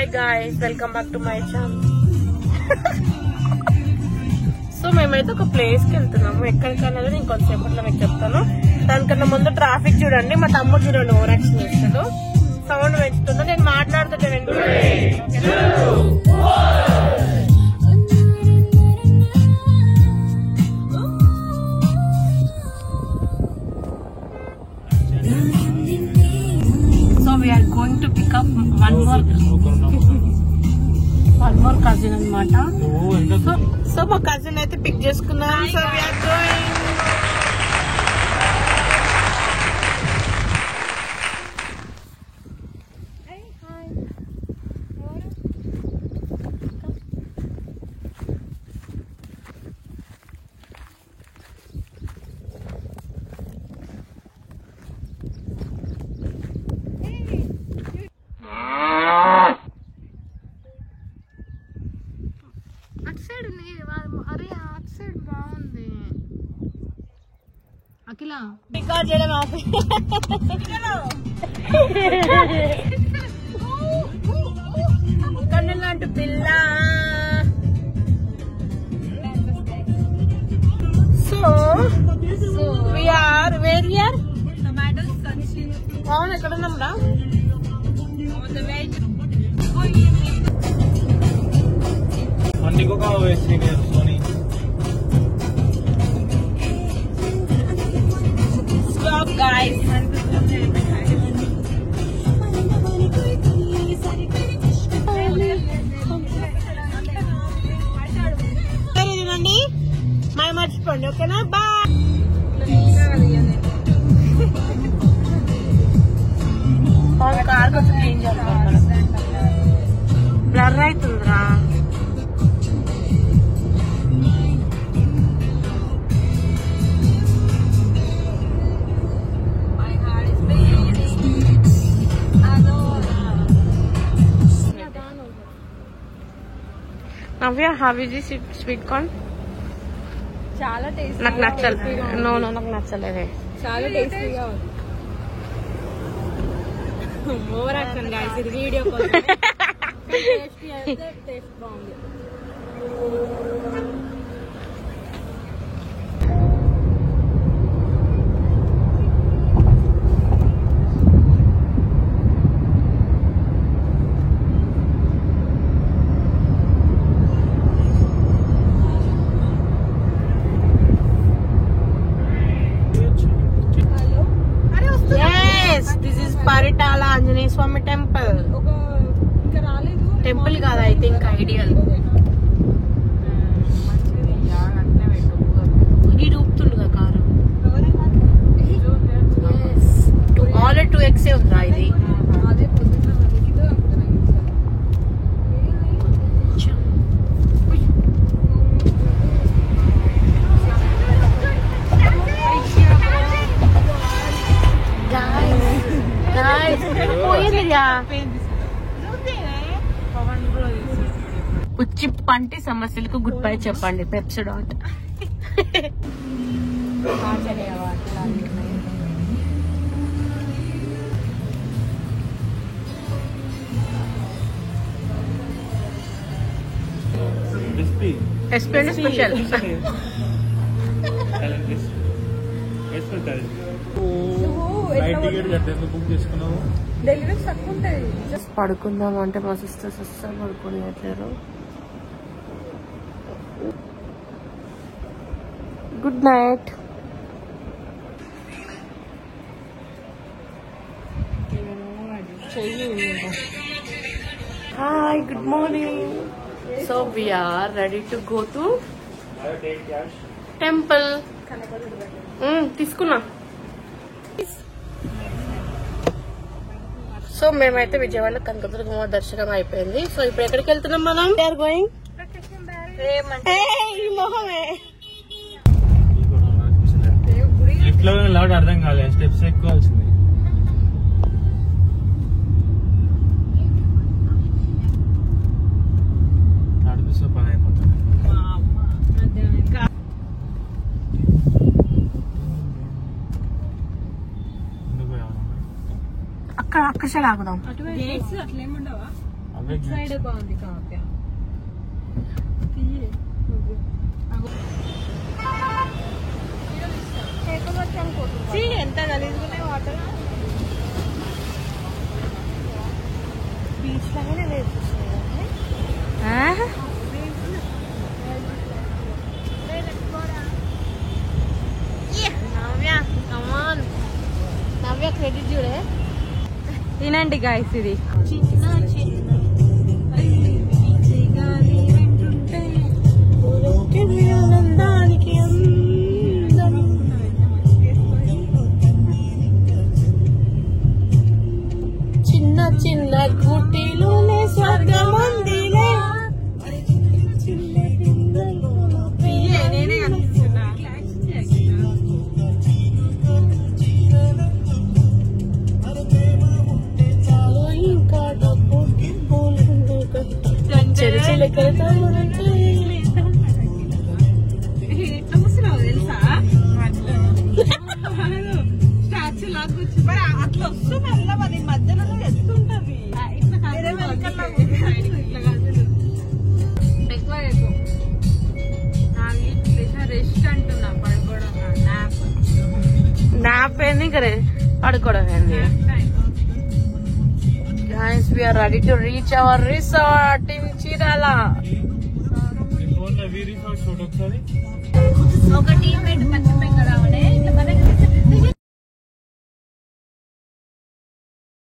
Hi guys, welcome back to my channel. So మేమైతే ఒక place కి వెళ్తున్నాము. ఎక్కడికన్నది నేను కొంతసేపట్లో మీకు చెప్తాను. దానికన్నా ముందు ట్రాఫిక్ చూడండి. మా తమ్ముడు చూడండి ఓవర్ యాక్షన్ చేస్తాడు, సౌండ్ పెంచుతుందో. నేను మాట్లాడుతుంటాను. So we are going to pick up one more cousin అన్నమాట. సో మా కజిన్ అయితే పిక్ చేసుకున్నాం. So we are going. Akhila record చేయడం ఆపి కన్నులాంటి పిల్ల. సో వీఆర్ వేర్ వీఆర్ అవును ఎక్కడ ఉన్నాం రా. Guys, తినండి, మై మర్చిపోండి. ఓకేనా? బాయ్. కార్ కొంచెం క్లీన్ చేస్తాం. బ్లర్ అవుతుందిరా. Navya, how is this sweet corn? చాలా టేస్టీ. నాకు నచ్చలేదు. నో నాకు నచ్చలేదే. చాలా టేస్టీగా ఉంది. ఓవర్ యాక్షన్ గైస్, ఇది వీడియో కాల్. టేస్టీ అయితే టేస్ట్ బాగుంది. పరిటాల ఆంజనేయ స్వామి టెంపుల్. టెంపుల్ కాదు, ఐ థింక్ ఐడియల్. ఇది ఊపుతుండగా కారు. ఆల్రెడీ 2x ఉందా ఇది? పుచ్చి పంటి సమస్యలకు గుడ్ బై చెప్పండి. పెప్సోడాట్. SP special. పడుకుందాం అంటే మా సిస్టర్స్ అస్సలు పడుకోనియట్లేరు. Good night. Hi, good morning. So we are ready to go to temple. తీసుకున్నా. సో మేమైతే విజయవాడలో కనకదుర్గమ్మ దర్శనం అయిపోయింది. సో ఇప్పుడు ఎక్కడికి వెళ్తున్నాం మనం? గోయింగ్ అర్థం కాలేదు. స్టెప్స్ ఎక్కువాల్సింది. నడిపిస్తే పని అయిపోతుంది. అక్కడ సైడ్ ఆగుదాం. అవే సైడ్ బాగుంది కావ్య. ఎంత గలీజున్నాయి వాటర్. బీచ్ లాగానే లేదు. నవ్య కమాన్, నవ్య క్రెడిట్ చూడే. తినండి గాయస్ ఇది. చిన్న చిన్న ఆనందానికి అందం. చిన్న చిన్న గుట్టిలోనే స్వర్గం ఉందిలే. నేనే కనిపిస్తున్నా. ఇంకా డబ్బు చిలకలతో ఎట్లా కూర్చున్నావు తెలుసా? స్టాచ్యూ లాగా కూర్చుని అట్లా వస్తుంది. అలా అది మధ్యలో ఎత్తుంటది. ఎక్కువ రెస్ట్ అంటున్నా, పడుకోవడం నాప్ ఏంది ఇంకా పడుకోవడం ఏంది. Guys, we are ready to reach our resort in Chirala. Phone లో వీ రిసార్ట్ చూడు ఒకసారి. ఒక టీమ్ పశ్చిమ బెంగాల్ రావడే ఇట్లా